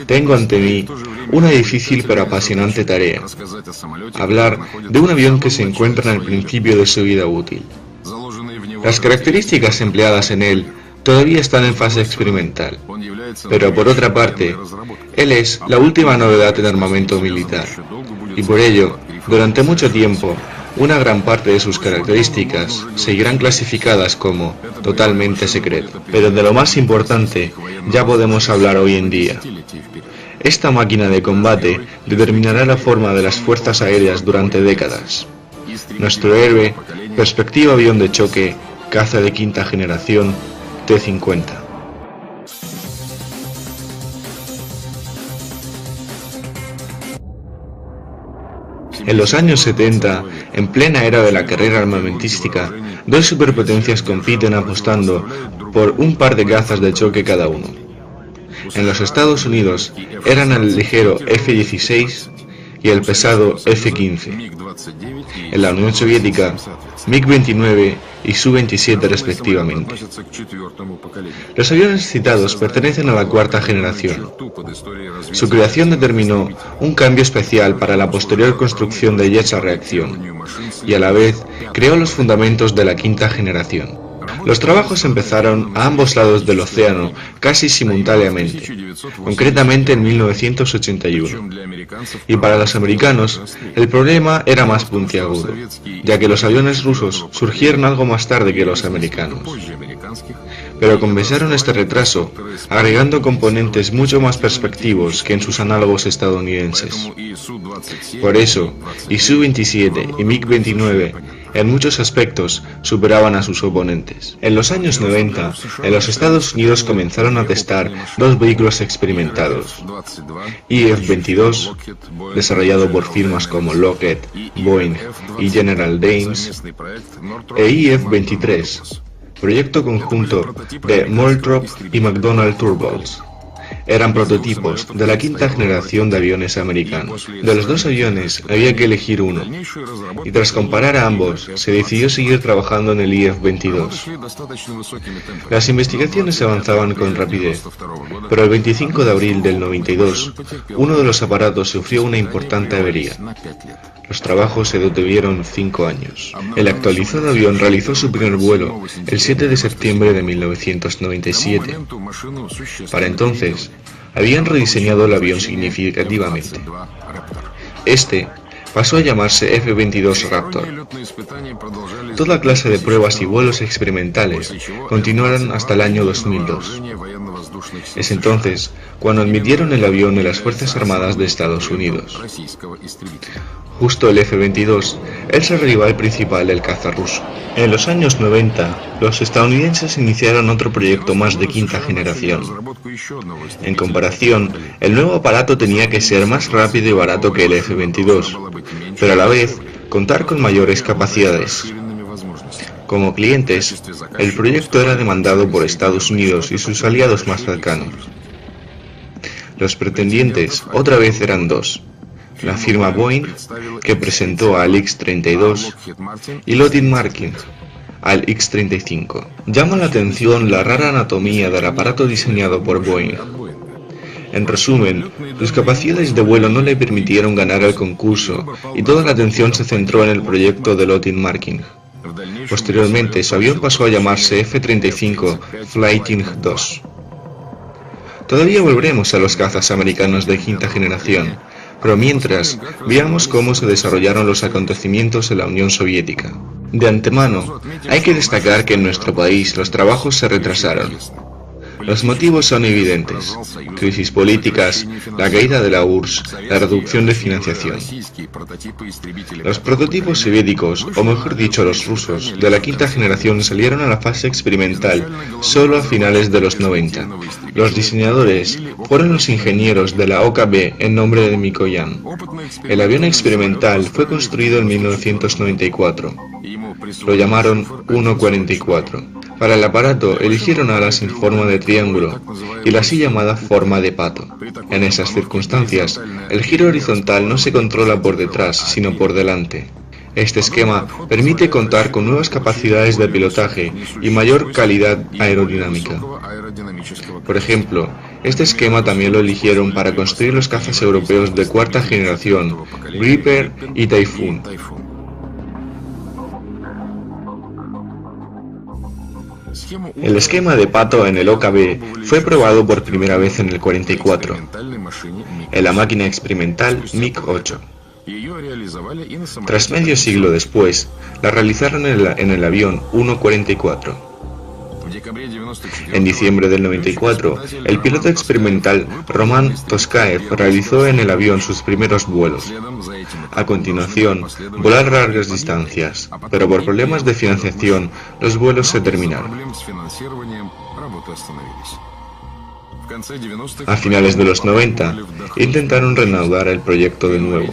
Tengo ante mí una difícil pero apasionante tarea: hablar de un avión que se encuentra en el principio de su vida útil. Las características empleadas en él todavía están en fase experimental, pero por otra parte, él es la última novedad en armamento militar, y por ello, durante mucho tiempo, una gran parte de sus características seguirán clasificadas como totalmente secreto. Pero de lo más importante ya podemos hablar hoy en día. Esta máquina de combate determinará la forma de las fuerzas aéreas durante décadas. Nuestro héroe, perspectiva avión de choque, caza de quinta generación, T-50. En los años 70, en plena era de la carrera armamentística, dos superpotencias compiten apostando por un par de cazas de choque cada uno. En los Estados Unidos eran el ligero F-16 y el pesado F-15. En la Unión Soviética, MiG-29 y Su-27 respectivamente. Los aviones citados pertenecen a la cuarta generación. Su creación determinó un cambio especial para la posterior construcción de jets a reacción, y a la vez creó los fundamentos de la quinta generación. Los trabajos empezaron a ambos lados del océano casi simultáneamente, concretamente en 1981. Y para los americanos, el problema era más puntiagudo, ya que los aviones rusos surgieron algo más tarde que los americanos. Pero compensaron este retraso, agregando componentes mucho más perspectivos que en sus análogos estadounidenses. Por eso, Su-27 y MiG-29 en muchos aspectos superaban a sus oponentes. En los años 90, en los Estados Unidos comenzaron a testar dos vehículos experimentados: IF-22, desarrollado por firmas como Lockheed, Boeing y General Dynamics, e IF-23, proyecto conjunto de Moultrie y McDonnell Turbols. Eran prototipos de la quinta generación de aviones americanos. De los dos aviones había que elegir uno, y tras comparar a ambos, se decidió seguir trabajando en el IF-22. Las investigaciones avanzaban con rapidez, pero el 25 de abril del 92, uno de los aparatos sufrió una importante avería. Los trabajos se detuvieron 5 años. El actualizado avión realizó su primer vuelo el 7 de septiembre de 1997. Para entonces, habían rediseñado el avión significativamente. Este pasó a llamarse F-22 Raptor. Toda clase de pruebas y vuelos experimentales continuaron hasta el año 2002. Es entonces cuando admitieron el avión en las Fuerzas Armadas de Estados Unidos. Justo el F-22 es el rival principal del caza ruso. En los años 90, los estadounidenses iniciaron otro proyecto más de quinta generación. En comparación, el nuevo aparato tenía que ser más rápido y barato que el F-22, pero a la vez contar con mayores capacidades. Como clientes, el proyecto era demandado por Estados Unidos y sus aliados más cercanos. Los pretendientes otra vez eran dos: la firma Boeing, que presentó al X-32, y Lockheed Martin, al X-35. Llama la atención la rara anatomía del aparato diseñado por Boeing. En resumen, sus capacidades de vuelo no le permitieron ganar el concurso y toda la atención se centró en el proyecto de Lockheed Martin. Posteriormente, su avión pasó a llamarse F-35 Fighting II. Todavía volveremos a los cazas americanos de quinta generación, pero mientras, veamos cómo se desarrollaron los acontecimientos en la Unión Soviética. De antemano, hay que destacar que en nuestro país los trabajos se retrasaron. Los motivos son evidentes: crisis políticas, la caída de la URSS, la reducción de financiación. Los prototipos soviéticos, o mejor dicho los rusos, de la quinta generación salieron a la fase experimental solo a finales de los 90. Los diseñadores fueron los ingenieros de la OKB en nombre de Mikoyan. El avión experimental fue construido en 1994. Lo llamaron 144. Para el aparato eligieron alas en forma de triángulo y la así llamada forma de pato. En esas circunstancias, el giro horizontal no se controla por detrás, sino por delante. Este esquema permite contar con nuevas capacidades de pilotaje y mayor calidad aerodinámica. Por ejemplo, Este esquema también lo eligieron para construir los cazas europeos de cuarta generación, Reaper y Typhoon. El esquema de Pato en el OKB fue probado por primera vez en el 44, en la máquina experimental MiG-8. Tras medio siglo después, la realizaron en el avión Il-44. En diciembre del 94, el piloto experimental Roman Toskaev realizó en el avión sus primeros vuelos. A continuación, voló a largas distancias, pero por problemas de financiación, los vuelos se terminaron. A finales de los 90, intentaron reanudar el proyecto de nuevo.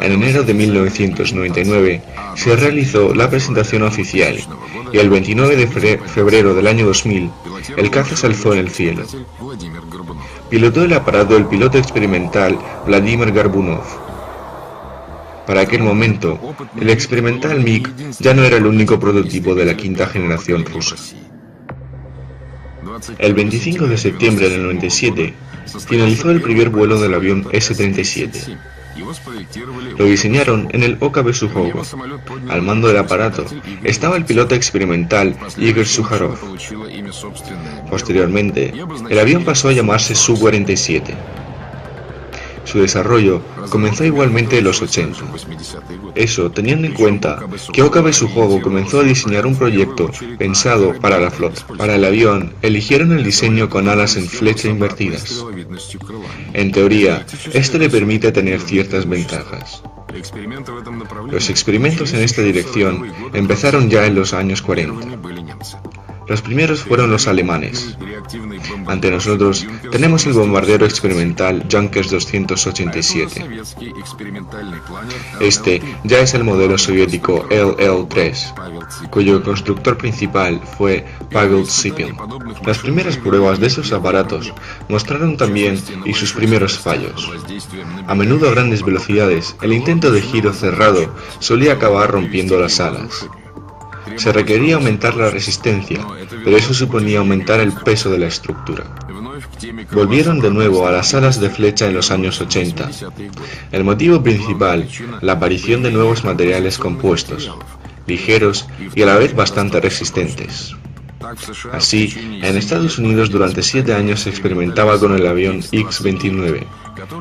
En enero de 1999 se realizó la presentación oficial y el 29 de febrero del año 2000 el caza se alzó en el cielo. Pilotó el aparato el piloto experimental Vladimir Garbunov. Para aquel momento, el experimental MiG ya no era el único prototipo de la quinta generación rusa. El 25 de septiembre del 97, finalizó el primer vuelo del avión S-37. Lo diseñaron en el OKB Sukhov. Al mando del aparato estaba el piloto experimental Igor Sukharov. Posteriormente, el avión pasó a llamarse Su-47. Su desarrollo comenzó igualmente en los 80. Eso teniendo en cuenta que OKB Sukhov comenzó a diseñar un proyecto pensado para la flota. Para el avión, eligieron el diseño con alas en flecha invertidas. En teoría, esto le permite tener ciertas ventajas. Los experimentos en esta dirección empezaron ya en los años 40. Los primeros fueron los alemanes. Ante nosotros tenemos el bombardero experimental Junkers 287. Este ya es el modelo soviético LL-3, cuyo constructor principal fue Pavel Sipin. Las primeras pruebas de esos aparatos mostraron también y sus primeros fallos. A menudo a grandes velocidades, el intento de giro cerrado solía acabar rompiendo las alas. Se requería aumentar la resistencia, pero eso suponía aumentar el peso de la estructura. Volvieron de nuevo a las alas de flecha en los años 80. El motivo principal, la aparición de nuevos materiales compuestos, ligeros y a la vez bastante resistentes. Así, en Estados Unidos durante 7 años se experimentaba con el avión X-29,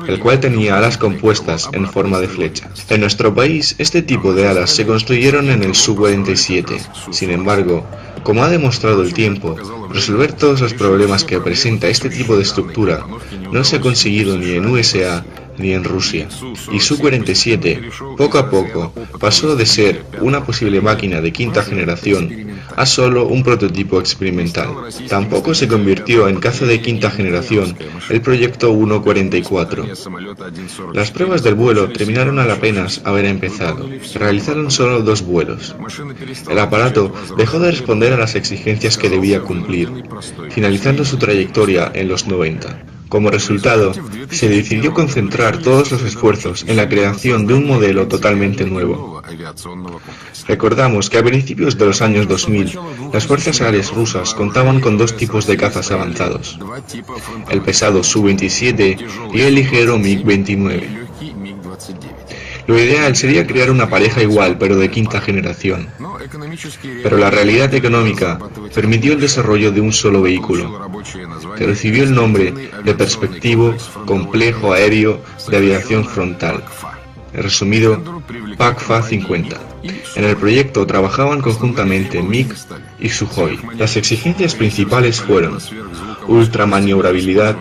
el cual tenía alas compuestas en forma de flecha. En nuestro país, este tipo de alas se construyeron en el Su-47. Sin embargo, como ha demostrado el tiempo, resolver todos los problemas que presenta este tipo de estructura no se ha conseguido ni en USA ni en Rusia, y Su-47 poco a poco pasó de ser una posible máquina de quinta generación a solo un prototipo experimental. Tampoco se convirtió en caza de quinta generación el proyecto Il-44. Las pruebas del vuelo terminaron al apenas haber empezado. Se realizaron solo 2 vuelos. El aparato dejó de responder a las exigencias que debía cumplir, finalizando su trayectoria en los 90. Como resultado, se decidió concentrar todos los esfuerzos en la creación de un modelo totalmente nuevo. Recordamos que a principios de los años 2000, las fuerzas aéreas rusas contaban con 2 tipos de cazas avanzados, el pesado Su-27 y el ligero MiG-29. Lo ideal sería crear una pareja igual pero de quinta generación. Pero la realidad económica permitió el desarrollo de un solo vehículo, que recibió el nombre de Perspectivo Complejo Aéreo de Aviación Frontal, resumido PACFA-50. En el proyecto trabajaban conjuntamente MiG y Sukhoi. Las exigencias principales fueron ultramaniobrabilidad,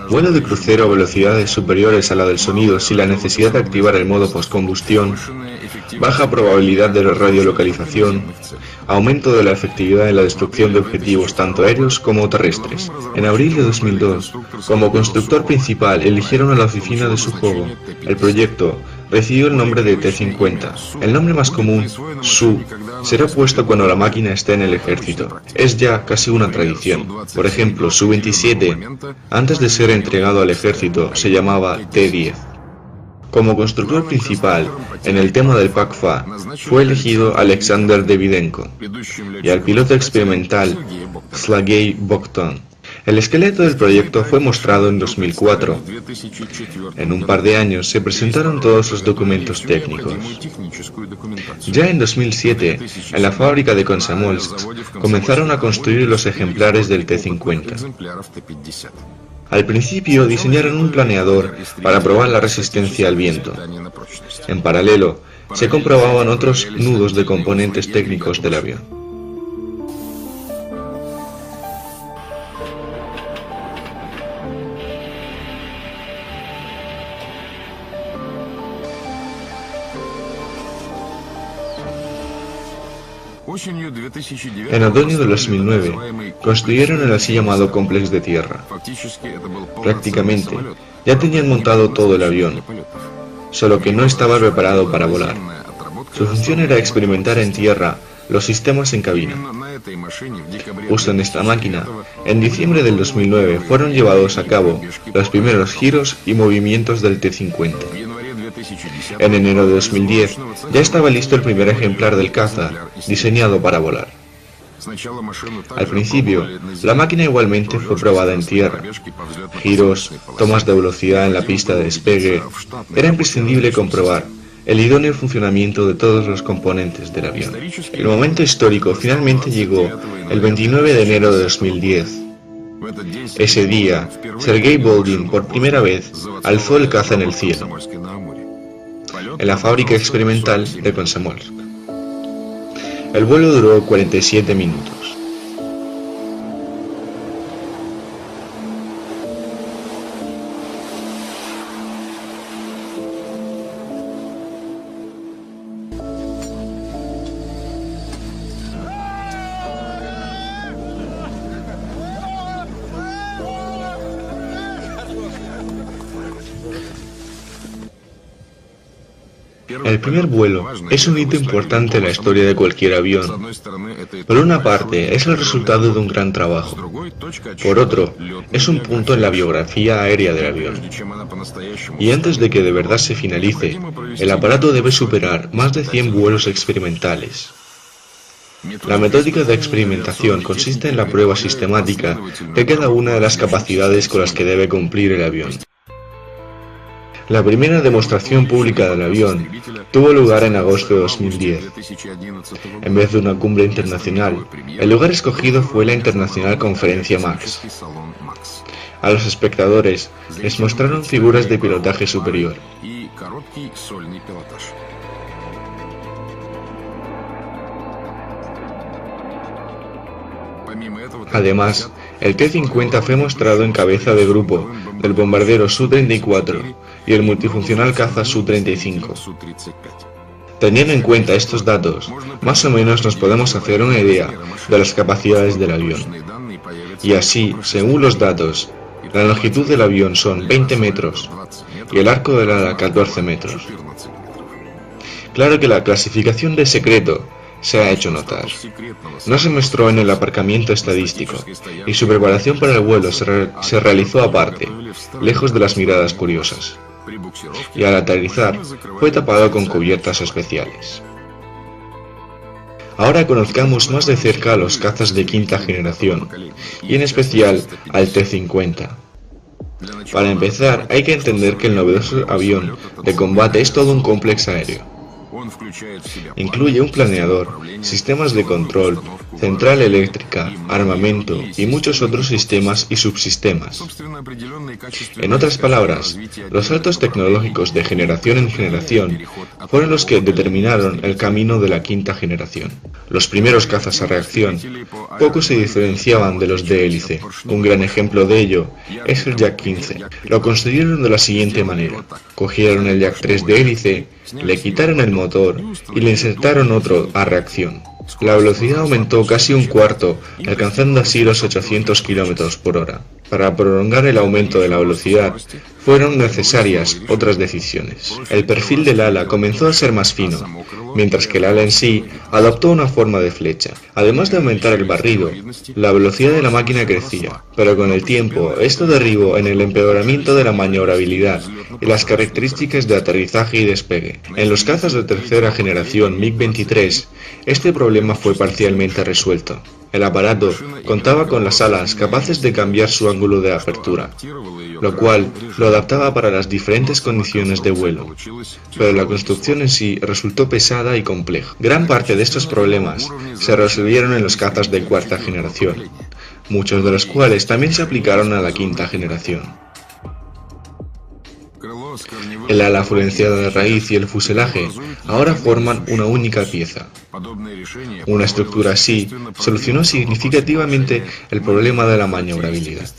vuelo de crucero a velocidades superiores a la del sonido sin la necesidad de activar el modo postcombustión, baja probabilidad de radiolocalización, aumento de la efectividad en la destrucción de objetivos tanto aéreos como terrestres. En abril de 2002, como constructor principal eligieron a la oficina de Sukhov. El proyecto recibió el nombre de T-50. El nombre más común, Su, será puesto cuando la máquina esté en el ejército. Es ya casi una tradición. Por ejemplo, Su-27, antes de ser entregado al ejército, se llamaba T-10. Como constructor principal en el tema del PACFA fue elegido Alexander Davydenko y al piloto experimental Sergei Bogdan. El esqueleto del proyecto fue mostrado en 2004. En un par de años se presentaron todos los documentos técnicos. Ya en 2007, en la fábrica de Komsomolsk, comenzaron a construir los ejemplares del T-50. Al principio diseñaron un planeador para probar la resistencia al viento. En paralelo, se comprobaban otros nudos de componentes técnicos del avión. En otoño de 2009, construyeron el así llamado complejo de tierra. Prácticamente, ya tenían montado todo el avión, solo que no estaba preparado para volar. Su función era experimentar en tierra los sistemas en cabina. Justo en esta máquina, en diciembre del 2009 fueron llevados a cabo los primeros giros y movimientos del T-50. En enero de 2010 ya estaba listo el primer ejemplar del caza, diseñado para volar. Al principio, la máquina igualmente fue probada en tierra. Giros, tomas de velocidad en la pista de despegue. Era imprescindible comprobar el idóneo funcionamiento de todos los componentes del avión. El momento histórico finalmente llegó el 29 de enero de 2010. Ese día, Sergei Boldin por primera vez alzó el caza en el cielo, en la fábrica experimental de Komsomolsk. El vuelo duró 47 minutos. El primer vuelo es un hito importante en la historia de cualquier avión. Por una parte, es el resultado de un gran trabajo. Por otro, es un punto en la biografía aérea del avión. Y antes de que de verdad se finalice, el aparato debe superar más de 100 vuelos experimentales. La metódica de experimentación consiste en la prueba sistemática de cada una de las capacidades con las que debe cumplir el avión. La primera demostración pública del avión tuvo lugar en agosto de 2010. En vez de una cumbre internacional, el lugar escogido fue la Internacional Conferencia MAX. A los espectadores les mostraron figuras de pilotaje superior. Además, el T-50 fue mostrado en cabeza de grupo del bombardero Su-34 y el multifuncional caza Su-35. Teniendo en cuenta estos datos, más o menos nos podemos hacer una idea de las capacidades del avión. Y así, según los datos, la longitud del avión son 20 metros y el arco del ala 14 metros. Claro que la clasificación de secreto se ha hecho notar. No se mostró en el aparcamiento estadístico, y su preparación para el vuelo se realizó aparte, lejos de las miradas curiosas. Y al aterrizar, fue tapado con cubiertas especiales. Ahora conozcamos más de cerca a los cazas de quinta generación, y en especial al T-50. Para empezar, hay que entender que el novedoso avión de combate es todo un complejo aéreo. Incluye un planeador, sistemas de control, central eléctrica, armamento y muchos otros sistemas y subsistemas. En otras palabras, los saltos tecnológicos de generación en generación fueron los que determinaron el camino de la quinta generación. Los primeros cazas a reacción poco se diferenciaban de los de hélice. Un gran ejemplo de ello es el Yak 15. Lo construyeron de la siguiente manera: cogieron el Yak 3 de hélice, le quitaron el motor y le insertaron otro a reacción. La velocidad aumentó casi un cuarto, alcanzando así los 800 km por hora. Para prolongar el aumento de la velocidad, fueron necesarias otras decisiones. El perfil del ala comenzó a ser más fino, mientras que el ala en sí adoptó una forma de flecha. Además de aumentar el barrido, la velocidad de la máquina crecía, pero con el tiempo esto derivó en el empeoramiento de la maniobrabilidad y las características de aterrizaje y despegue. En los cazas de tercera generación MiG-23, este problema fue parcialmente resuelto. El aparato contaba con las alas capaces de cambiar su ángulo de apertura, lo cual lo adaptaba para las diferentes condiciones de vuelo, pero la construcción en sí resultó pesada y compleja. Gran parte de estos problemas se resolvieron en los cazas de cuarta generación, muchos de los cuales también se aplicaron a la quinta generación. El ala afluenciada de raíz y el fuselaje ahora forman una única pieza. Una estructura así solucionó significativamente el problema de la maniobrabilidad.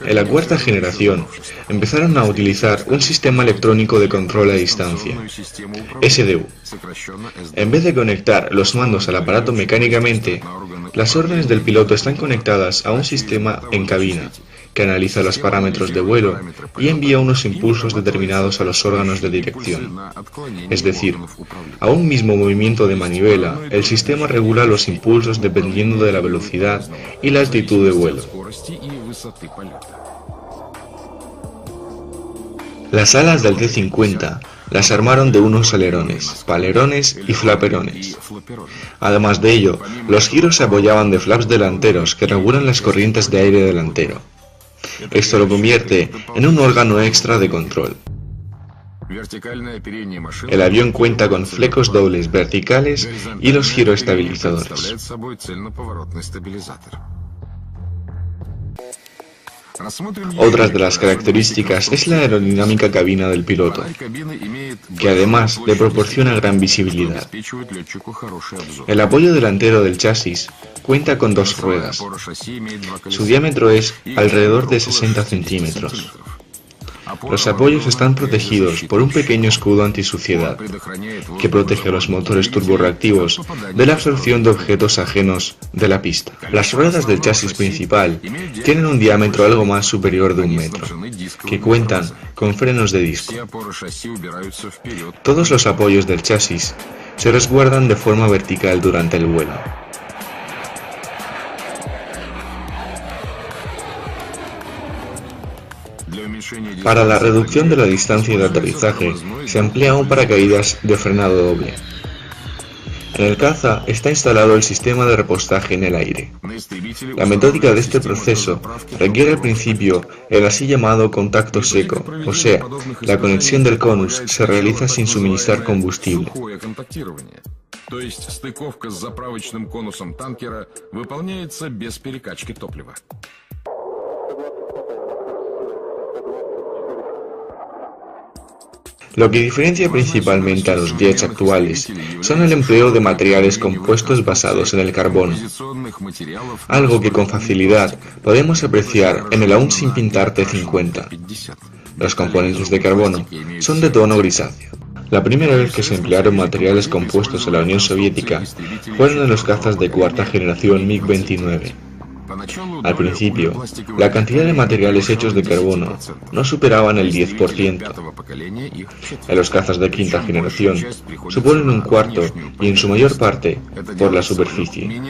En la cuarta generación empezaron a utilizar un sistema electrónico de control a distancia, SDU. En vez de conectar los mandos al aparato mecánicamente, las órdenes del piloto están conectadas a un sistema en cabina, que analiza los parámetros de vuelo y envía unos impulsos determinados a los órganos de dirección. Es decir, a un mismo movimiento de manivela, el sistema regula los impulsos dependiendo de la velocidad y la altitud de vuelo. Las alas del T-50 las armaron de unos alerones, palerones y flaperones. Además de ello, los giros se apoyaban de flaps delanteros que regulan las corrientes de aire delantero. Esto lo convierte en un órgano extra de control. El avión cuenta con flecos dobles verticales y los giroestabilizadores. Otras de las características es la aerodinámica cabina del piloto, que además le proporciona gran visibilidad. El apoyo delantero del chasis cuenta con dos ruedas. Su diámetro es alrededor de 60 centímetros. Los apoyos están protegidos por un pequeño escudo antisuciedad, que protege a los motores turborreactivos de la absorción de objetos ajenos de la pista. Las ruedas del chasis principal tienen un diámetro algo más superior de 1 metro, que cuentan con frenos de disco. Todos los apoyos del chasis se resguardan de forma vertical durante el vuelo. Para la reducción de la distancia de aterrizaje se emplea un paracaídas de frenado doble. En el caza está instalado el sistema de repostaje en el aire. La metódica de este proceso requiere al principio el así llamado contacto seco, o sea, la conexión del conus se realiza sin suministrar combustible. Lo que diferencia principalmente a los jets actuales son el empleo de materiales compuestos basados en el carbono, algo que con facilidad podemos apreciar en el aún sin pintar T-50. Los componentes de carbono son de tono grisáceo. La primera vez que se emplearon materiales compuestos en la Unión Soviética fueron en los cazas de cuarta generación MiG-29. Al principio, la cantidad de materiales hechos de carbono no superaban el 10%. En los cazas de quinta generación suponen 1/4 y en su mayor parte por la superficie.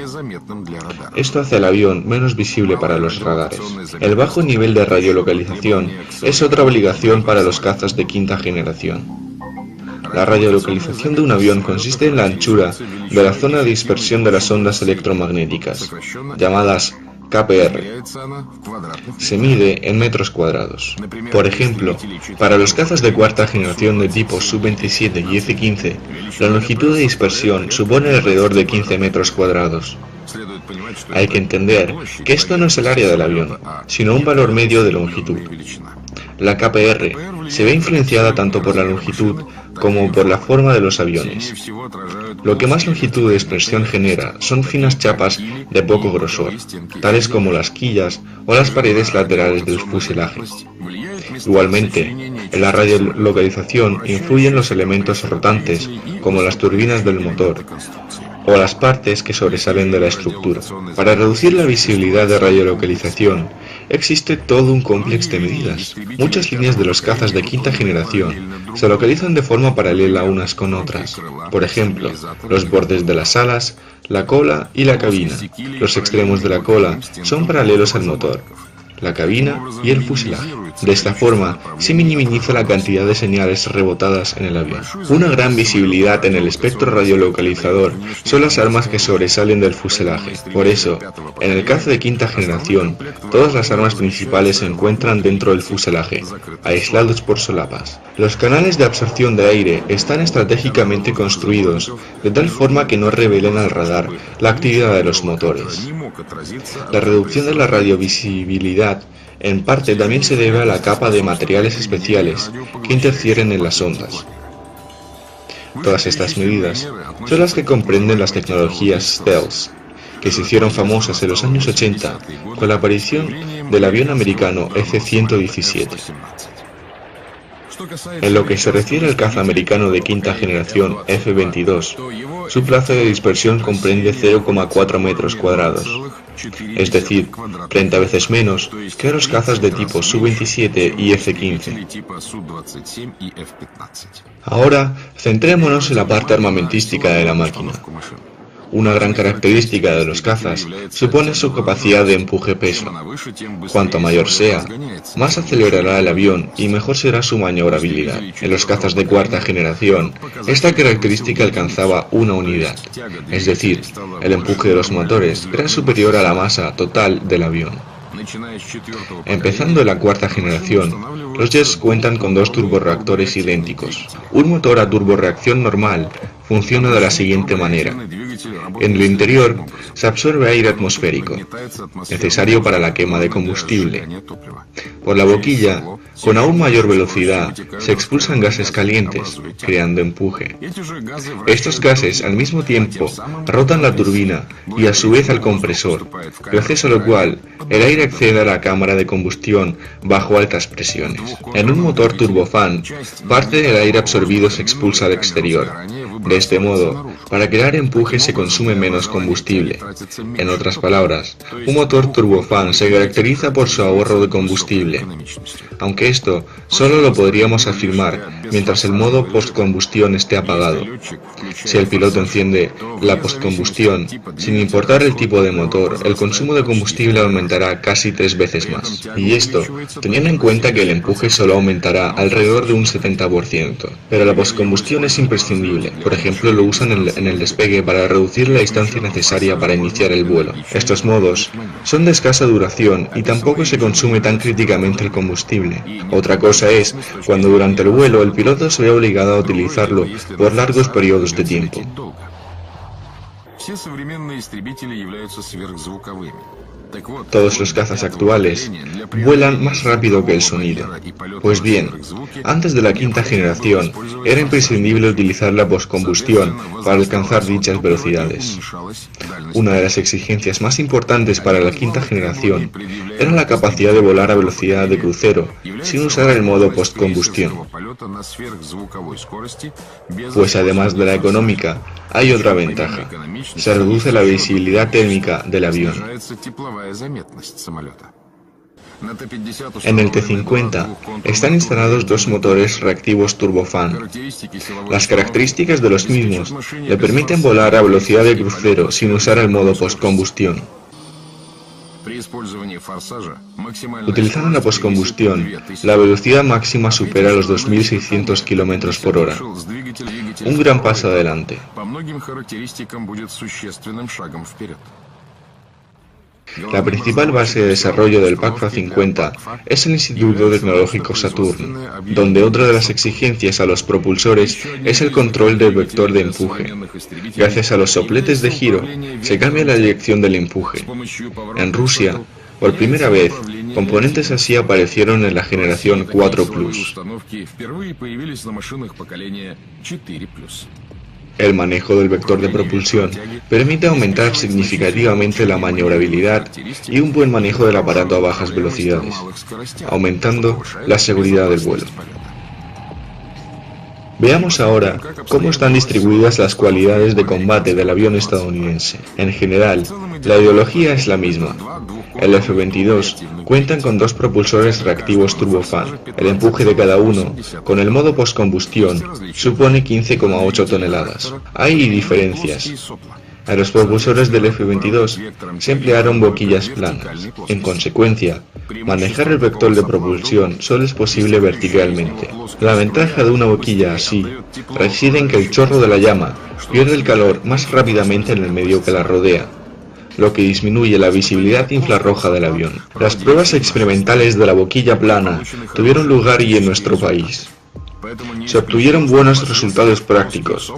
Esto hace al avión menos visible para los radares. El bajo nivel de radiolocalización es otra obligación para los cazas de quinta generación. La radiolocalización de un avión consiste en la anchura de la zona de dispersión de las ondas electromagnéticas, llamadas KPR. Se mide en metros cuadrados. Por ejemplo, para los cazas de cuarta generación de tipo Su-27 y F-15, la longitud de dispersión supone alrededor de 15 metros cuadrados. Hay que entender que esto no es el área del avión, sino un valor medio de longitud. La KPR se ve influenciada tanto por la longitud como por la forma de los aviones. Lo que más longitud de dispersión genera son finas chapas de poco grosor, tales como las quillas o las paredes laterales del fuselaje. Igualmente, en la radiolocalización influyen los elementos rotantes, como las turbinas del motor, o las partes que sobresalen de la estructura. Para reducir la visibilidad de radiolocalización, existe todo un complejo de medidas. Muchas líneas de los cazas de quinta generación se localizan de forma paralela unas con otras. Por ejemplo, los bordes de las alas, la cola y la cabina. Los extremos de la cola son paralelos al motor, la cabina y el fuselaje. De esta forma, se minimiza la cantidad de señales rebotadas en el avión. Una gran visibilidad en el espectro radiolocalizador son las armas que sobresalen del fuselaje. Por eso, en el caza de quinta generación, todas las armas principales se encuentran dentro del fuselaje, aislados por solapas. Los canales de absorción de aire están estratégicamente construidos de tal forma que no revelen al radar la actividad de los motores. La reducción de la radiovisibilidad en parte también se debe a la capa de materiales especiales que interfieren en las ondas. Todas estas medidas son las que comprenden las tecnologías stealth, que se hicieron famosas en los años 80 con la aparición del avión americano F-117. En lo que se refiere al caza americano de quinta generación F-22, su plazo de dispersión comprende 0,4 metros cuadrados, es decir, 30 veces menos que los cazas de tipo Su-27 y F-15. Ahora, centrémonos en la parte armamentística de la máquina. Una gran característica de los cazas supone su capacidad de empuje-peso. Cuanto mayor sea, más acelerará el avión y mejor será su maniobrabilidad. En los cazas de cuarta generación, esta característica alcanzaba una unidad, es decir, el empuje de los motores era superior a la masa total del avión. Empezando en la cuarta generación, los jets cuentan con dos turborreactores idénticos. Un motor a turborreacción normal funciona de la siguiente manera. En el interior se absorbe aire atmosférico, necesario para la quema de combustible. Por la boquilla, con aún mayor velocidad, se expulsan gases calientes, creando empuje. Estos gases al mismo tiempo rotan la turbina y a su vez al compresor, gracias a lo cual el aire accede a la cámara de combustión bajo altas presiones. En un motor turbofan, parte del aire absorbido se expulsa al exterior. De este modo, para crear empuje se consume menos combustible. En otras palabras, un motor turbofan se caracteriza por su ahorro de combustible, aunque esto solo lo podríamos afirmar mientras el modo postcombustión esté apagado. Si el piloto enciende la postcombustión, sin importar el tipo de motor, el consumo de combustible aumentará casi 3 veces más. Y esto, teniendo en cuenta que el empuje solo aumentará alrededor de un 70%. Pero la postcombustión es imprescindible. Por ejemplo, lo usan en el despegue para reducir la distancia necesaria para iniciar el vuelo. Estos modos son de escasa duración y tampoco se consume tan críticamente el combustible. Otra cosa es cuando durante el vuelo el piloto se ve obligado a utilizarlo por largos periodos de tiempo. Todos los cazas actuales vuelan más rápido que el sonido. Pues bien, antes de la quinta generación era imprescindible utilizar la postcombustión para alcanzar dichas velocidades. Una de las exigencias más importantes para la quinta generación era la capacidad de volar a velocidad de crucero sin usar el modo postcombustión. Pues además de la económica, hay otra ventaja. Se reduce la visibilidad térmica del avión. En el T-50 están instalados dos motores reactivos turbofan. Las características de los mismos le permiten volar a velocidad de crucero sin usar el modo postcombustión. Utilizando la postcombustión, la velocidad máxima supera los 2.600 km por hora. Un gran paso adelante. La principal base de desarrollo del PACFA 50 es el Instituto Tecnológico Saturn, donde otra de las exigencias a los propulsores es el control del vector de empuje. Gracias a los sopletes de giro, se cambia la dirección del empuje. En Rusia, por primera vez, componentes así aparecieron en la generación 4+. El manejo del vector de propulsión permite aumentar significativamente la maniobrabilidad y un buen manejo del aparato a bajas velocidades, aumentando la seguridad del vuelo. Veamos ahora cómo están distribuidas las cualidades de combate del avión estadounidense. En general, la ideología es la misma. El F-22 cuentan con dos propulsores reactivos turbofan. El empuje de cada uno, con el modo postcombustión, supone 15,8 toneladas. Hay diferencias. A los propulsores del F-22 se emplearon boquillas planas. En consecuencia, manejar el vector de propulsión solo es posible verticalmente. La ventaja de una boquilla así reside en que el chorro de la llama pierde el calor más rápidamente en el medio que la rodea, lo que disminuye la visibilidad infrarroja del avión. Las pruebas experimentales de la boquilla plana tuvieron lugar y en nuestro país. Se obtuvieron buenos resultados prácticos.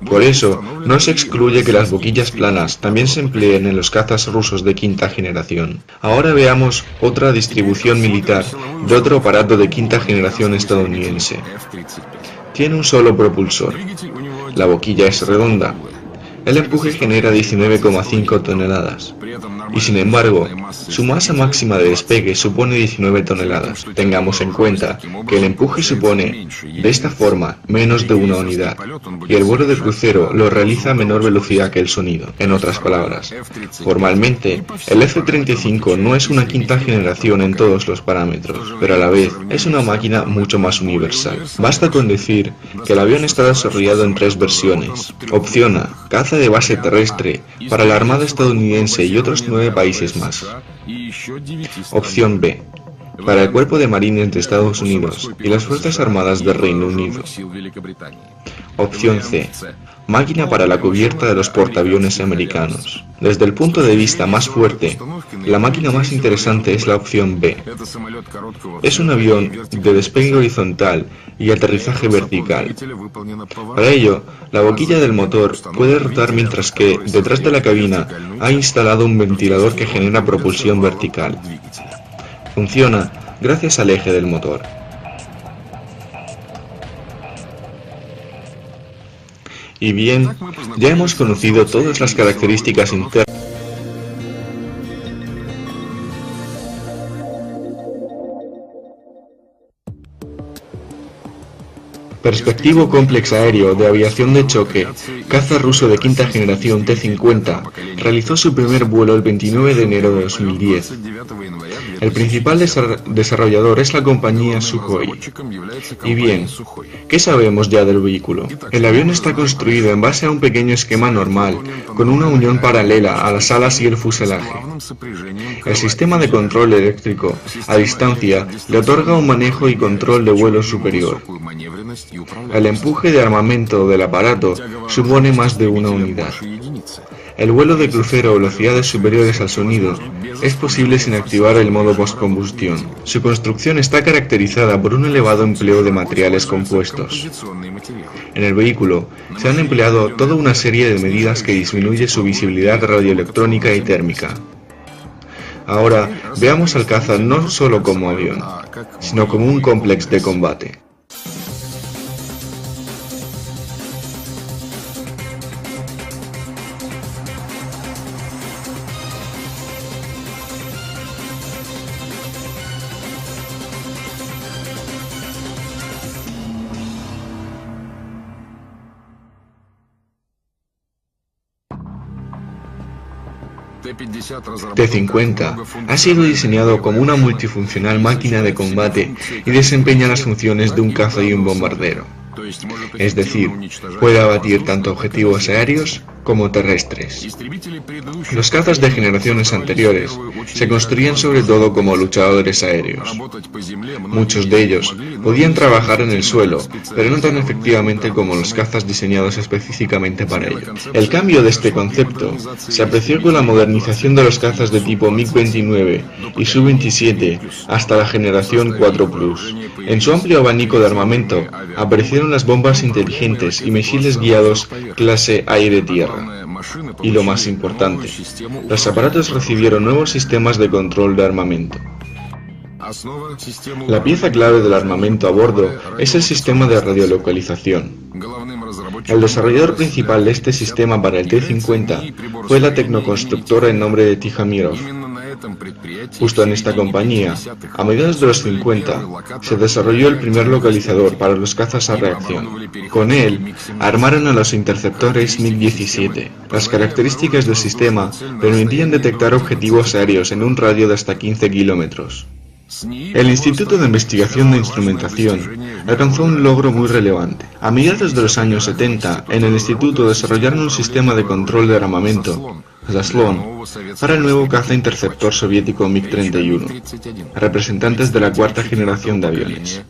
Por eso, no se excluye que las boquillas planas también se empleen en los cazas rusos de quinta generación. Ahora veamos otra distribución militar de otro aparato de quinta generación estadounidense. Tiene un solo propulsor. La boquilla es redonda. El empuje genera 19,5 toneladas. Y sin embargo, su masa máxima de despegue supone 19 toneladas. Tengamos en cuenta que el empuje supone, de esta forma, menos de una unidad, y el vuelo de crucero lo realiza a menor velocidad que el sonido. En otras palabras, formalmente, el F-35 no es una quinta generación en todos los parámetros, pero a la vez es una máquina mucho más universal. Basta con decir que el avión está desarrollado en 3 versiones. Opción A, caza de base terrestre para la Armada estadounidense y otros 9 países más. Opción B, para el Cuerpo de Marines de Estados Unidos y las Fuerzas Armadas del Reino Unido. Opción C, máquina para la cubierta de los portaaviones americanos. Desde el punto de vista más fuerte, la máquina más interesante es la opción B. Es un avión de despegue horizontal y aterrizaje vertical. Para ello, la boquilla del motor puede rotar mientras que, detrás de la cabina, ha instalado un ventilador que genera propulsión vertical. Funciona gracias al eje del motor. Y bien, ya hemos conocido todas las características internas. Perspectivo Complex Aéreo de Aviación de Choque, caza ruso de quinta generación T-50, realizó su primer vuelo el 29 de enero de 2010. El principal desarrollador es la compañía Sukhoi. Y bien, ¿qué sabemos ya del vehículo? El avión está construido en base a un pequeño esquema normal, con una unión paralela a las alas y el fuselaje. El sistema de control eléctrico a distancia le otorga un manejo y control de vuelo superior. El empuje de armamento del aparato supone más de una unidad. El vuelo de crucero a velocidades superiores al sonido es posible sin activar el modo postcombustión. Su construcción está caracterizada por un elevado empleo de materiales compuestos. En el vehículo se han empleado toda una serie de medidas que disminuye su visibilidad radioelectrónica y térmica. Ahora veamos al caza no solo como avión, sino como un complex de combate. T-50 ha sido diseñado como una multifuncional máquina de combate y desempeña las funciones de un caza y un bombardero. Es decir, puede abatir tanto objetivos aéreos como terrestres. Los cazas de generaciones anteriores se construían sobre todo como luchadores aéreos. Muchos de ellos podían trabajar en el suelo, pero no tan efectivamente como los cazas diseñados específicamente para ello. El cambio de este concepto se apreció con la modernización de los cazas de tipo MiG-29 y Su-27 hasta la generación 4 Plus. En su amplio abanico de armamento aparecieron las bombas inteligentes y misiles guiados clase aire-tierra. Y lo más importante, los aparatos recibieron nuevos sistemas de control de armamento. La pieza clave del armamento a bordo es el sistema de radiolocalización. El desarrollador principal de este sistema para el T-50 fue la tecnoconstructora en nombre de Tijamirov. Justo en esta compañía, a mediados de los 50, se desarrolló el primer localizador para los cazas a reacción. Con él, armaron a los interceptores MiG-17. Las características del sistema permitían detectar objetivos aéreos en un radio de hasta 15 kilómetros. El Instituto de Investigación de Instrumentación alcanzó un logro muy relevante. A mediados de los años 70, en el instituto desarrollaron un sistema de control del armamento, Zaslon, para el nuevo caza interceptor soviético MiG-31, representantes de la cuarta generación de aviones.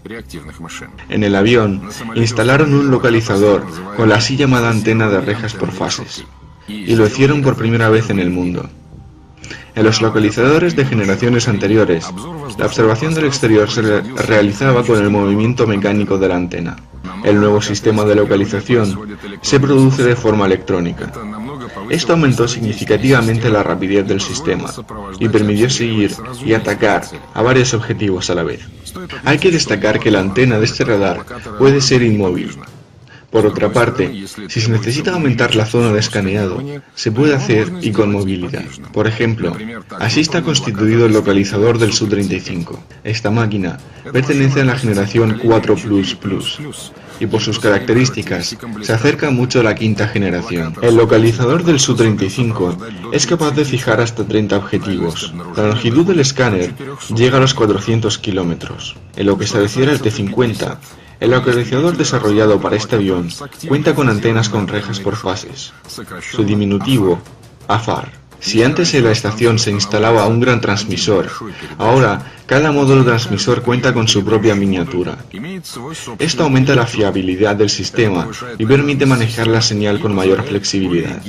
En el avión, instalaron un localizador con la así llamada antena de rejas por fases, y lo hicieron por primera vez en el mundo. En los localizadores de generaciones anteriores, la observación del exterior se realizaba con el movimiento mecánico de la antena. El nuevo sistema de localización se produce de forma electrónica. Esto aumentó significativamente la rapidez del sistema y permitió seguir y atacar a varios objetivos a la vez. Hay que destacar que la antena de este radar puede ser inmóvil. Por otra parte, si se necesita aumentar la zona de escaneado, se puede hacer y con movilidad. Por ejemplo, así está constituido el localizador del Su-35. Esta máquina pertenece a la generación 4++, y por sus características se acerca mucho a la quinta generación. El localizador del Su-35 es capaz de fijar hasta 30 objetivos. La longitud del escáner llega a los 400 kilómetros. En lo que se refiere al T-50, el localizador desarrollado para este avión cuenta con antenas con rejas por fases, su diminutivo, AFAR. Si antes en la estación se instalaba un gran transmisor, ahora cada módulo transmisor cuenta con su propia miniatura. Esto aumenta la fiabilidad del sistema y permite manejar la señal con mayor flexibilidad.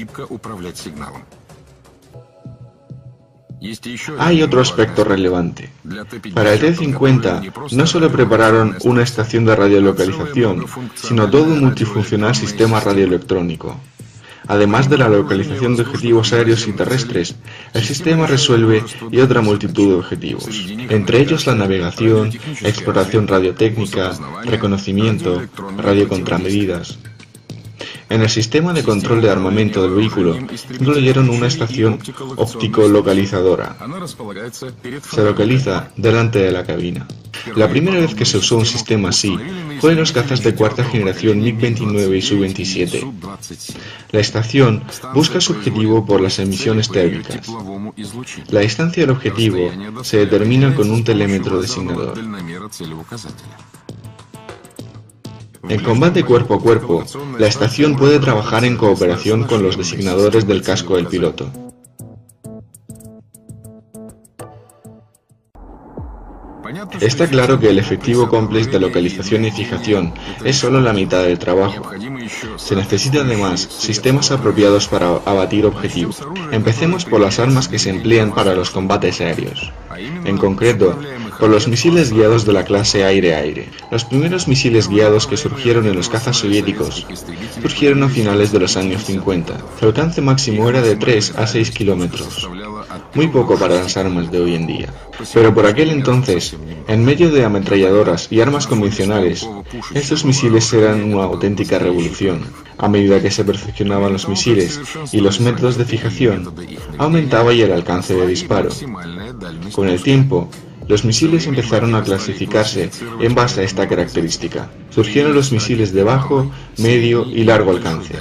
Hay otro aspecto relevante. Para el T-50 no solo prepararon una estación de radiolocalización, sino todo un multifuncional sistema radioelectrónico. Además de la localización de objetivos aéreos y terrestres, el sistema resuelve y otra multitud de objetivos, entre ellos la navegación, exploración radiotécnica, reconocimiento, radiocontramedidas. En el sistema de control de armamento del vehículo incluyeron una estación óptico-localizadora. Se localiza delante de la cabina. La primera vez que se usó un sistema así fue en los cazas de cuarta generación MiG-29 y Su-27. La estación busca su objetivo por las emisiones térmicas. La distancia del objetivo se determina con un telémetro designador. En combate cuerpo a cuerpo, la estación puede trabajar en cooperación con los designadores del casco del piloto. Está claro que el efectivo complex de localización y fijación es solo la mitad del trabajo. Se necesitan además sistemas apropiados para abatir objetivos. Empecemos por las armas que se emplean para los combates aéreos. En concreto, por los misiles guiados de la clase aire-aire. Los primeros misiles guiados que surgieron en los cazas soviéticos surgieron a finales de los años 50. Su alcance máximo era de 3 a 6 kilómetros. Muy poco para las armas de hoy en día. Pero por aquel entonces, en medio de ametralladoras y armas convencionales, estos misiles eran una auténtica revolución. A medida que se perfeccionaban los misiles y los métodos de fijación, aumentaba ya el alcance de disparo. Con el tiempo, los misiles empezaron a clasificarse en base a esta característica. Surgieron los misiles de bajo, medio y largo alcance.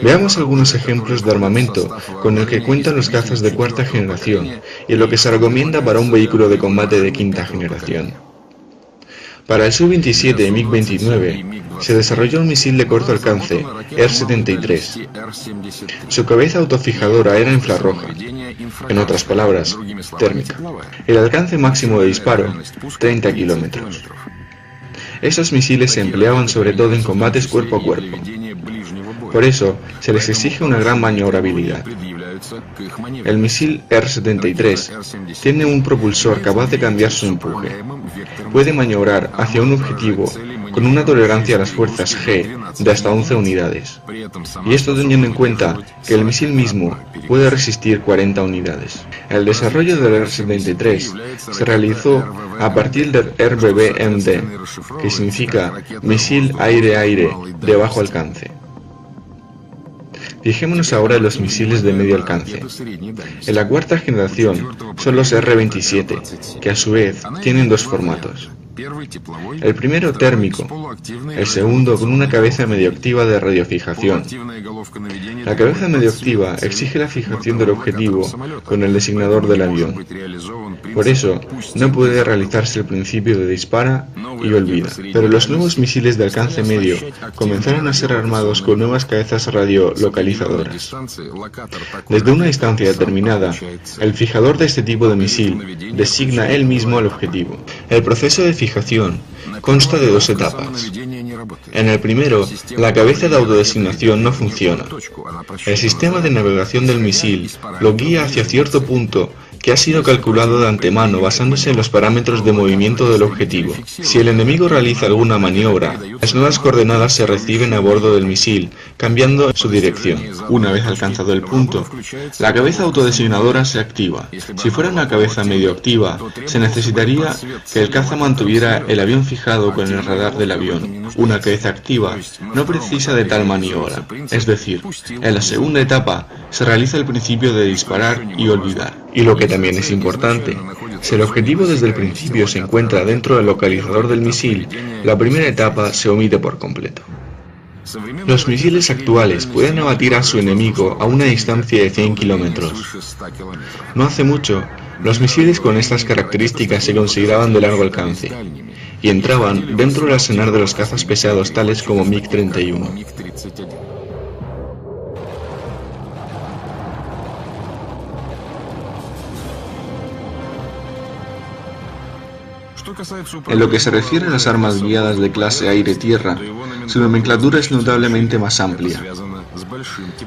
Veamos algunos ejemplos de armamento con el que cuentan los cazas de cuarta generación y lo que se recomienda para un vehículo de combate de quinta generación. Para el Su-27 y MiG-29 se desarrolló un misil de corto alcance, R-73. Su cabeza autofijadora era infrarroja, en otras palabras, térmica. El alcance máximo de disparo, 30 kilómetros. Estos misiles se empleaban sobre todo en combates cuerpo a cuerpo. Por eso, se les exige una gran maniobrabilidad. El misil R-73 tiene un propulsor capaz de cambiar su empuje. Puede maniobrar hacia un objetivo con una tolerancia a las fuerzas G de hasta 11 unidades. Y esto teniendo en cuenta que el misil mismo puede resistir 40 unidades. El desarrollo del R-73 se realizó a partir del RBB-MD, que significa misil aire-aire de bajo alcance. Fijémonos ahora en los misiles de medio alcance. En la cuarta generación son los R-27, que a su vez tienen dos formatos. El primero térmico, el segundo con una cabeza medioactiva de radiofijación. La cabeza medioactiva exige la fijación del objetivo con el designador del avión. Por eso, no puede realizarse el principio de dispara y olvida. Pero los nuevos misiles de alcance medio comenzaron a ser armados con nuevas cabezas radiolocalizadoras. Desde una distancia determinada, el fijador de este tipo de misil designa él mismo el objetivo. El proceso de fijación consta de dos etapas. En el primero, la cabeza de autodesignación no funciona. El sistema de navegación del misil lo guía hacia cierto punto que ha sido calculado de antemano basándose en los parámetros de movimiento del objetivo. Si el enemigo realiza alguna maniobra, las nuevas coordenadas se reciben a bordo del misil, cambiando su dirección. Una vez alcanzado el punto, la cabeza autodesignadora se activa. Si fuera una cabeza medio activa, se necesitaría que el caza mantuviera el avión fijado con el radar del avión. Una cabeza activa no precisa de tal maniobra, es decir, en la segunda etapa se realiza el principio de disparar y olvidar. Y lo que también es importante, si el objetivo desde el principio se encuentra dentro del localizador del misil, la primera etapa se omite por completo. Los misiles actuales pueden abatir a su enemigo a una distancia de 100 kilómetros. No hace mucho, los misiles con estas características se consideraban de largo alcance y entraban dentro del arsenal de los cazas pesados tales como MiG-31. En lo que se refiere a las armas guiadas de clase aire-tierra, su nomenclatura es notablemente más amplia.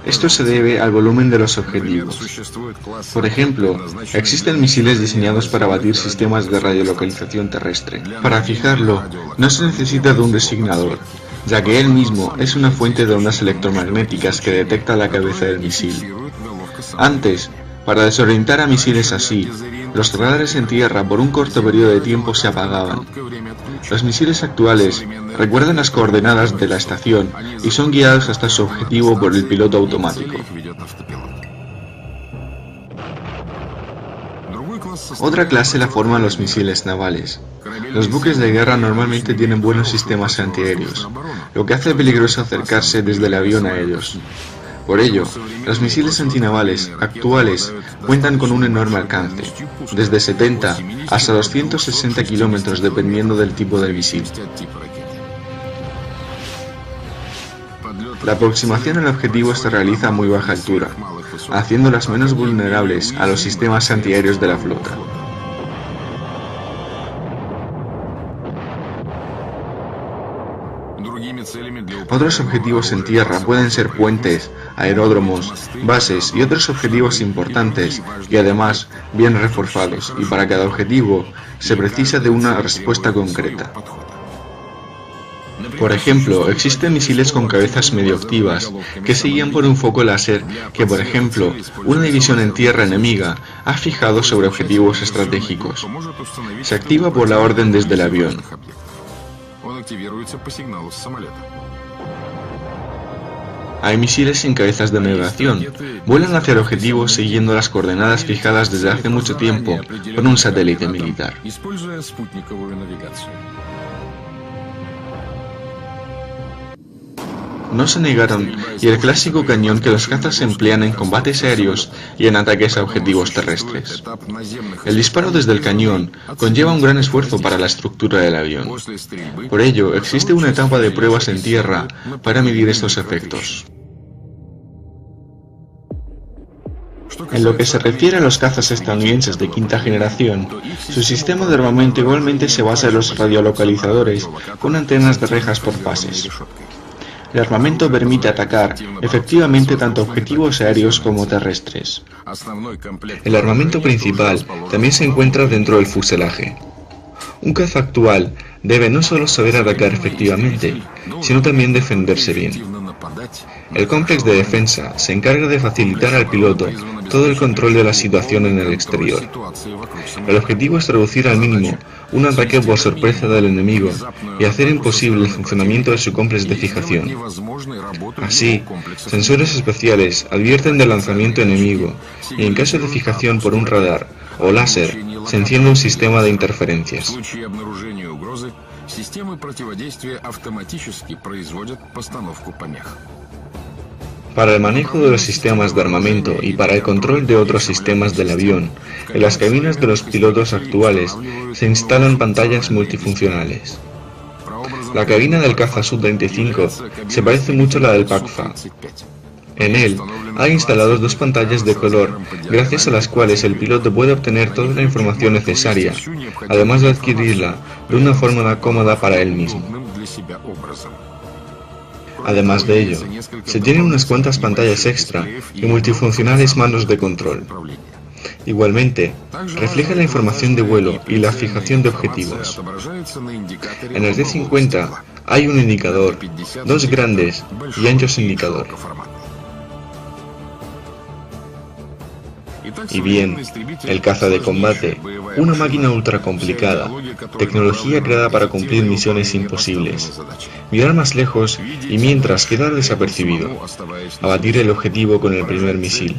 Esto se debe al volumen de los objetivos. Por ejemplo, existen misiles diseñados para abatir sistemas de radiolocalización terrestre. Para fijarlo, no se necesita de un designador, ya que él mismo es una fuente de ondas electromagnéticas que detecta la cabeza del misil. Antes, para desorientar a misiles así, los radares en tierra por un corto periodo de tiempo se apagaban. Los misiles actuales recuerdan las coordenadas de la estación y son guiados hasta su objetivo por el piloto automático. Otra clase la forman los misiles navales. Los buques de guerra normalmente tienen buenos sistemas antiaéreos, lo que hace peligroso acercarse desde el avión a ellos. Por ello, los misiles antinavales actuales cuentan con un enorme alcance, desde 70 hasta 260 kilómetros dependiendo del tipo de misil. La aproximación al objetivo se realiza a muy baja altura, haciéndolas menos vulnerables a los sistemas antiaéreos de la flota. Otros objetivos en tierra pueden ser puentes, aeródromos, bases y otros objetivos importantes y además bien reforzados, y para cada objetivo se precisa de una respuesta concreta. Por ejemplo, existen misiles con cabezas medioactivas que se guían por un foco láser que, por ejemplo, una división en tierra enemiga ha fijado sobre objetivos estratégicos. Se activa por la orden desde el avión. Hay misiles sin cabezas de navegación. Vuelan hacia el objetivo siguiendo las coordenadas fijadas desde hace mucho tiempo por un satélite militar. No se negaron y el clásico cañón que los cazas emplean en combates aéreos y en ataques a objetivos terrestres. El disparo desde el cañón conlleva un gran esfuerzo para la estructura del avión. Por ello, existe una etapa de pruebas en tierra para medir estos efectos. En lo que se refiere a los cazas estadounidenses de quinta generación, su sistema de armamento igualmente se basa en los radiolocalizadores con antenas de rejas por fases. El armamento permite atacar efectivamente tanto objetivos aéreos como terrestres. El armamento principal también se encuentra dentro del fuselaje. Un caza actual debe no solo saber atacar efectivamente, sino también defenderse bien. El complejo de defensa se encarga de facilitar al piloto todo el control de la situación en el exterior. El objetivo es reducir al mínimo un ataque por sorpresa del enemigo y hacer imposible el funcionamiento de su complejo de fijación. Así, sensores especiales advierten del lanzamiento enemigo y en caso de fijación por un radar o láser, se enciende un sistema de interferencias. Para el manejo de los sistemas de armamento y para el control de otros sistemas del avión, en las cabinas de los pilotos actuales se instalan pantallas multifuncionales. La cabina del caza Su-35 se parece mucho a la del PACFA. En él hay instalados dos pantallas de color, gracias a las cuales el piloto puede obtener toda la información necesaria, además de adquirirla de una forma cómoda para él mismo. Además de ello, se tienen unas cuantas pantallas extra y multifuncionales manos de control. Igualmente, refleja la información de vuelo y la fijación de objetivos. En el D-50 hay un indicador, dos grandes y anchos indicadores. Y bien, el caza de combate, una máquina ultra complicada, tecnología creada para cumplir misiones imposibles, mirar más lejos y mientras quedar desapercibido, abatir el objetivo con el primer misil,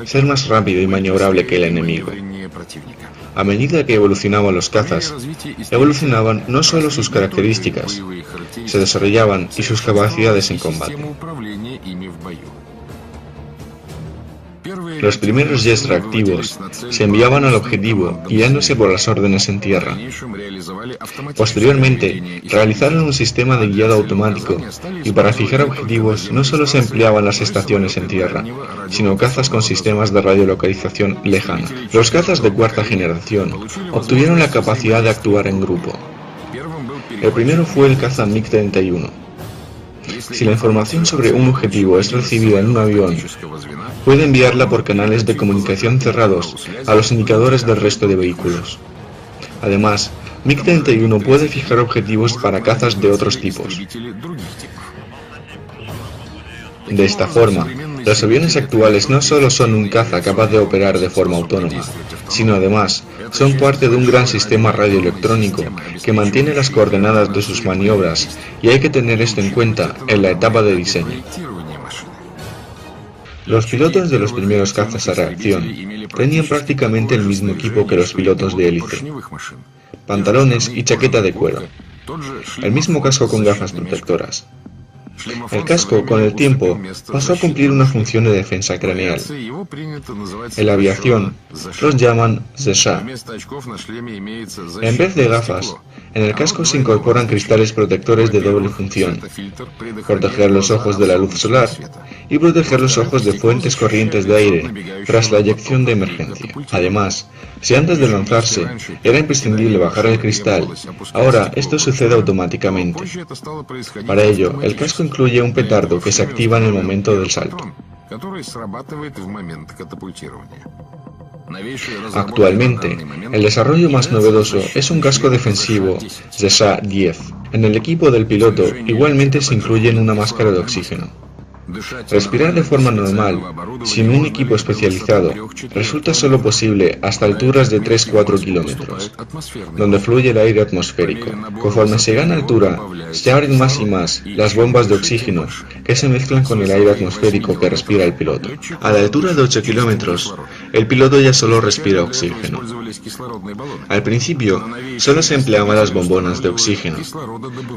ser más rápido y maniobrable que el enemigo. A medida que evolucionaban los cazas, evolucionaban no solo sus características, se desarrollaban y sus capacidades en combate. Los primeros jets reactivos se enviaban al objetivo guiándose por las órdenes en tierra. Posteriormente, realizaron un sistema de guiado automático y para fijar objetivos no solo se empleaban las estaciones en tierra, sino cazas con sistemas de radiolocalización lejana. Los cazas de cuarta generación obtuvieron la capacidad de actuar en grupo. El primero fue el caza MiG-31. Si la información sobre un objetivo es recibida en un avión, puede enviarla por canales de comunicación cerrados a los indicadores del resto de vehículos. Además, MiG-31 puede fijar objetivos para cazas de otros tipos. De esta forma, los aviones actuales no solo son un caza capaz de operar de forma autónoma, sino además son parte de un gran sistema radioelectrónico que mantiene las coordenadas de sus maniobras, y hay que tener esto en cuenta en la etapa de diseño. Los pilotos de los primeros cazas a reacción tenían prácticamente el mismo equipo que los pilotos de élite: pantalones y chaqueta de cuero, el mismo casco con gafas protectoras. El casco, con el tiempo, pasó a cumplir una función de defensa craneal. En la aviación, los llaman ZSHA. En vez de gafas, en el casco se incorporan cristales protectores de doble función: proteger los ojos de la luz solar y proteger los ojos de fuentes corrientes de aire tras la eyección de emergencia. Además, si antes de lanzarse era imprescindible bajar el cristal, ahora esto sucede automáticamente. Para ello, el casco incluye un petardo que se activa en el momento del salto. Actualmente, el desarrollo más novedoso es un casco defensivo ZSHA-10. En el equipo del piloto igualmente se incluye una máscara de oxígeno. Respirar de forma normal, sin un equipo especializado, resulta solo posible hasta alturas de 3-4 kilómetros, donde fluye el aire atmosférico. Conforme se gana altura, se abren más y más las bombas de oxígeno, que se mezclan con el aire atmosférico que respira el piloto. A la altura de 8 kilómetros, el piloto ya solo respira oxígeno. Al principio, solo se empleaban las bombonas de oxígeno,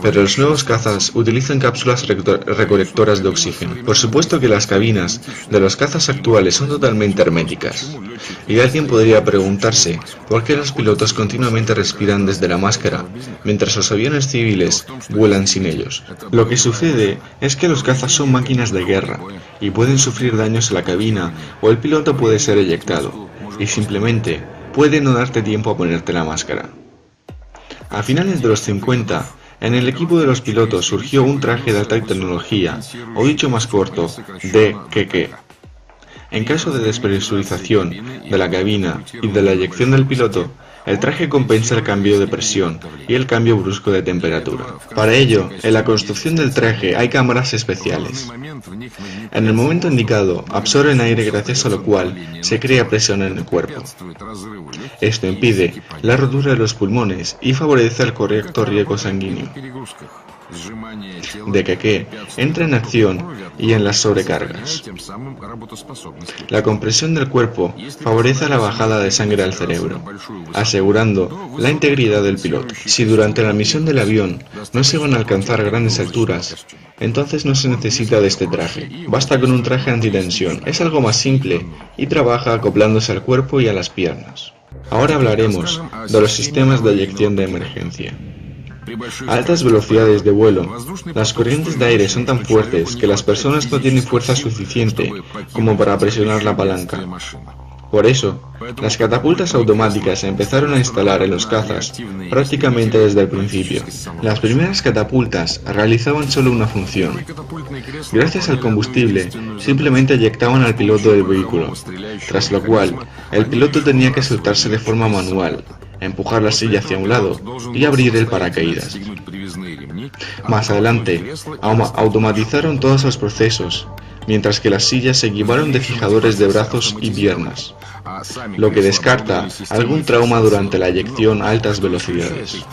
pero los nuevos cazas utilizan cápsulas recolectoras de oxígeno. Por supuesto que las cabinas de los cazas actuales son totalmente herméticas, y alguien podría preguntarse por qué los pilotos continuamente respiran desde la máscara, mientras los aviones civiles vuelan sin ellos. Lo que sucede es que los cazas son máquinas de guerra, y pueden sufrir daños a la cabina, o el piloto puede ser eyectado, y simplemente puede no darte tiempo a ponerte la máscara. A finales de los 50, en el equipo de los pilotos surgió un traje de alta tecnología, o dicho más corto, DKK. En caso de despresurización de la cabina y de la eyección del piloto, el traje compensa el cambio de presión y el cambio brusco de temperatura. Para ello, en la construcción del traje hay cámaras especiales. En el momento indicado, absorben aire, gracias a lo cual se crea presión en el cuerpo. Esto impide la rotura de los pulmones y favorece el correcto riego sanguíneo. DKK entra en acción y en las sobrecargas. La compresión del cuerpo favorece la bajada de sangre al cerebro. Al asegurando la integridad del piloto. Si durante la misión del avión no se van a alcanzar grandes alturas, entonces no se necesita de este traje. Basta con un traje antitensión. Es algo más simple y trabaja acoplándose al cuerpo y a las piernas. Ahora hablaremos de los sistemas de eyección de emergencia. A altas velocidades de vuelo, las corrientes de aire son tan fuertes que las personas no tienen fuerza suficiente como para presionar la palanca. Por eso, las catapultas automáticas se empezaron a instalar en los cazas prácticamente desde el principio. Las primeras catapultas realizaban solo una función. Gracias al combustible, simplemente eyectaban al piloto del vehículo, tras lo cual, el piloto tenía que soltarse de forma manual, empujar la silla hacia un lado y abrir el paracaídas. Más adelante, automatizaron todos los procesos, mientras que las sillas se equiparon de fijadores de brazos y piernas, lo que descarta algún trauma durante la eyección a altas velocidades.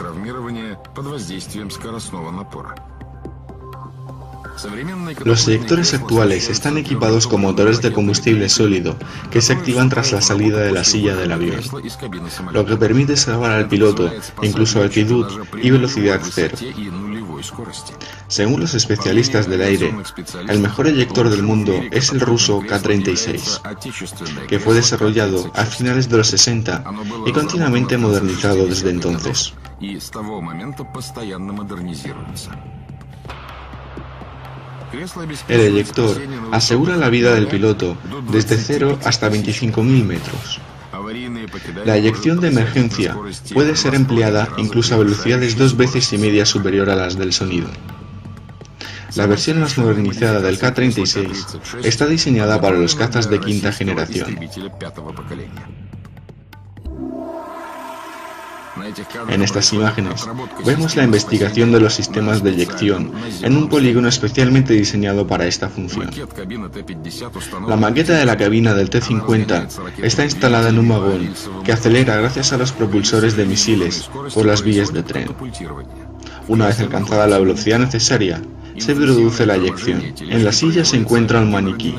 Los eyectores actuales están equipados con motores de combustible sólido que se activan tras la salida de la silla del avión, lo que permite salvar al piloto incluso a altitud y velocidad cero. Según los especialistas del aire, el mejor eyector del mundo es el ruso K-36, que fue desarrollado a finales de los 60 y continuamente modernizado desde entonces. El eyector asegura la vida del piloto desde 0 hasta 25.000 metros. La eyección de emergencia puede ser empleada incluso a velocidades 2 veces y media superior a las del sonido. La versión más modernizada del K-36 está diseñada para los cazas de quinta generación. En estas imágenes vemos la investigación de los sistemas de eyección en un polígono especialmente diseñado para esta función. La maqueta de la cabina del T-50 está instalada en un vagón que acelera gracias a los propulsores de misiles por las vías de tren. Una vez alcanzada la velocidad necesaria, se produce la eyección. En la silla se encuentra un maniquí.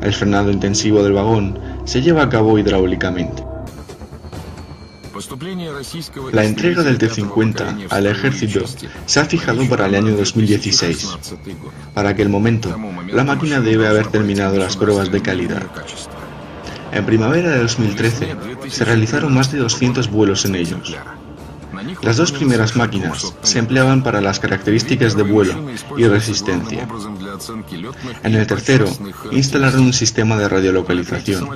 El frenado intensivo del vagón se lleva a cabo hidráulicamente. La entrega del T-50 al ejército se ha fijado para el año 2016. Para aquel momento, la máquina debe haber terminado las pruebas de calidad. En primavera de 2013, se realizaron más de 200 vuelos en ellos. Las dos primeras máquinas se empleaban para las características de vuelo y resistencia. En el tercero, instalaron un sistema de radiolocalización.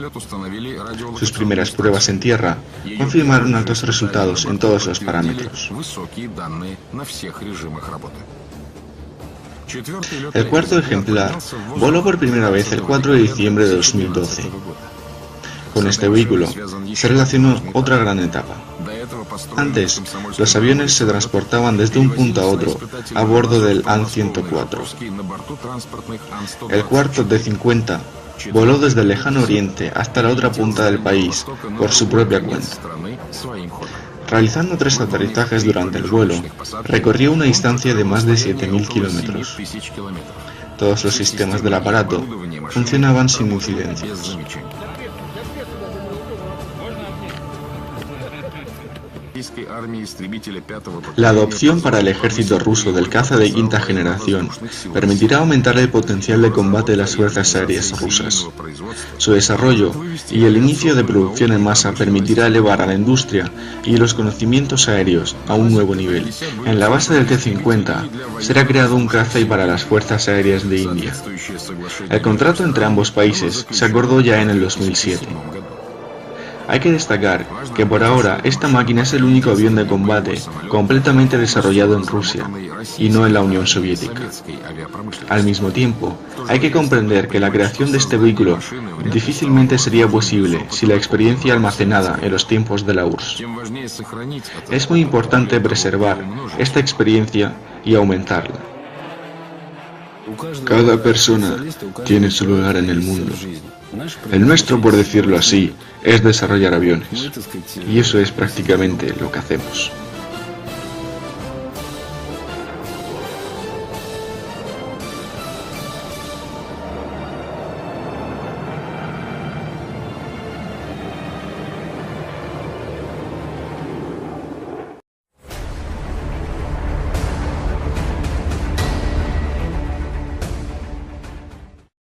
Sus primeras pruebas en tierra confirmaron altos resultados en todos los parámetros. El cuarto ejemplar voló por primera vez el 4 de diciembre de 2012. Con este vehículo se relacionó otra gran etapa. Antes, los aviones se transportaban desde un punto a otro a bordo del AN-104. El cuarto T-50 voló desde el lejano oriente hasta la otra punta del país por su propia cuenta. Realizando 3 aterrizajes durante el vuelo, recorrió una distancia de más de 7.000 kilómetros. Todos los sistemas del aparato funcionaban sin incidencias. La adopción para el ejército ruso del caza de quinta generación permitirá aumentar el potencial de combate de las fuerzas aéreas rusas. Su desarrollo y el inicio de producción en masa permitirá elevar a la industria y los conocimientos aéreos a un nuevo nivel. En la base del T-50 será creado un caza para las fuerzas aéreas de India. El contrato entre ambos países se acordó ya en el 2007. Hay que destacar que por ahora esta máquina es el único avión de combate completamente desarrollado en Rusia y no en la Unión Soviética. Al mismo tiempo, hay que comprender que la creación de este vehículo difícilmente sería posible sin la experiencia almacenada en los tiempos de la URSS. Es muy importante preservar esta experiencia y aumentarla. Cada persona tiene su lugar en el mundo. El nuestro, por decirlo así, es desarrollar aviones. Y eso es prácticamente lo que hacemos.